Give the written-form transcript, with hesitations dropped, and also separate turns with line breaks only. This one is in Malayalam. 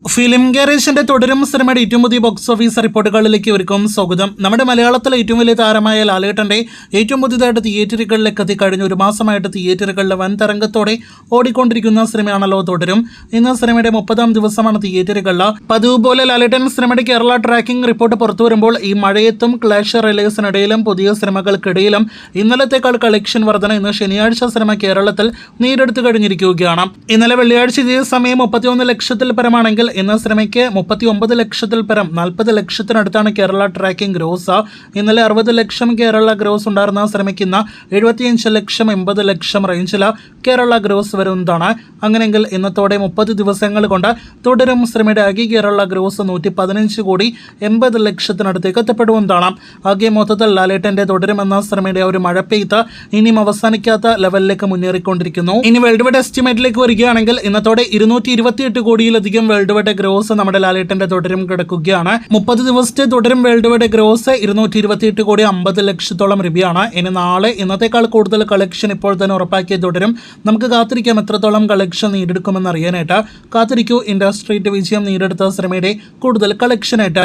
ഫിലിം ഗാരേജിന്റെ തുടരും സിനിമയുടെ ഏറ്റവും പുതിയ ബോക്സ് ഓഫീസ് റിപ്പോർട്ടുകളിലേക്ക് ഒരുക്കും സ്വാഗതം. നമ്മുടെ മലയാളത്തിലെ ഏറ്റവും വലിയ താരമായ ലാലേട്ടന്റെ ഏറ്റവും പുതിയതായിട്ട് തിയേറ്ററുകളിലേക്ക് എത്തി കഴിഞ്ഞ ഒരു മാസമായിട്ട് തിയേറ്ററുകളിലെ വൻ തരംഗത്തോടെ ഓടിക്കൊണ്ടിരിക്കുന്ന സിനിമയാണല്ലോ തുടരും. ഇന്ന് സിനിമയുടെ 30ാം ദിവസമാണ് തിയേറ്ററുകളിൽ. പതിവ് പോലെ ലാലേട്ടൻ സിനിമയുടെ കേരള ട്രാക്കിംഗ് റിപ്പോർട്ട് പുറത്തു വരുമ്പോൾ ഈ മഴയത്തും ക്ലാഷ് റിലീസിനിടയിലും പുതിയ സിനിമകൾക്കിടയിലും ഇന്നലത്തേക്കാൾ കളക്ഷൻ വർധന ഇന്ന് ശനിയാഴ്ച സിനിമ കേരളത്തിൽ നേടിയെടുത്തു കഴിഞ്ഞിരിക്കുകയാണ്. ഇന്നലെ വെള്ളിയാഴ്ച ഇതേ സമയം 31 ലക്ഷത്തിൽ പരമാണെങ്കിൽ ഇന്ന് സിനിമയ്ക്ക് 39 ലക്ഷത്തിൽ പരം 40 ലക്ഷത്തിനടുത്താണ് കേരള ട്രാക്കിംഗ് ഗ്രോസ്. ഇന്നലെ 60 ലക്ഷം കേരള ഗ്രോസ് ഉണ്ടായിരുന്ന സിനിമയ്ക്ക് ഇന്ന് 75 ലക്ഷം 80 ലക്ഷം റേഞ്ചിൽ കേരള ഗ്രോസ് വരുന്നതാണ്. അങ്ങനെയെങ്കിൽ ഇന്നത്തോടെ 30 ദിവസങ്ങൾ കൊണ്ട് തുടരും സിനിമയുടെ ആകെ കേരള ഗ്രോസ് 115 കോടി 80 ലക്ഷത്തിനടുത്തേക്ക് എത്തപ്പെടുന്നതാണ്. ആകെ മൊത്തത്തിൽ ലാലേട്ടന്റെ തുടരും എന്ന സിനിമയുടെ ഒരു മഴ പെയ്ത്ത് ഇനിയും അവസാനിക്കാത്ത ലെവലിലേക്ക് മുന്നേറിക്കൊണ്ടിരിക്കുന്നു. ഇനി വേൾഡ് വൈഡ് എസ്റ്റിമേറ്റിലേക്ക് വരികയാണെങ്കിൽ ഇന്നത്തോടെ 228 കോടിയിലധികം വേൾഡ് വൈഡ് ഗ്രോസ് നമ്മുടെ ലാലേട്ടന്റെ തുടരും കിടക്കുകയാണ്. 30 ദിവസത്തെ തുടരും വേൾഡ് വൈഡ് ഗ്രോസ് 228 കോടി 50 ലക്ഷത്തോളം രൂപയാണ്. ഇനി നാളെ ഇന്നത്തെക്കാൾ കൂടുതൽ കളക്ഷൻ ഇപ്പോൾ തന്നെ ഉറപ്പാക്കിയ തുടരും. നമുക്ക് കാത്തിരിക്കാം എത്രത്തോളം കളക്ഷൻ നേടിയെടുക്കുമെന്ന് അറിയാനായിട്ട്. കാത്തിരിക്കൂ ഇൻഡസ്ട്രി വിജയം നേടിയെടുത്ത സിനിമയുടെ കൂടുതൽ കളക്ഷനായിട്ട്.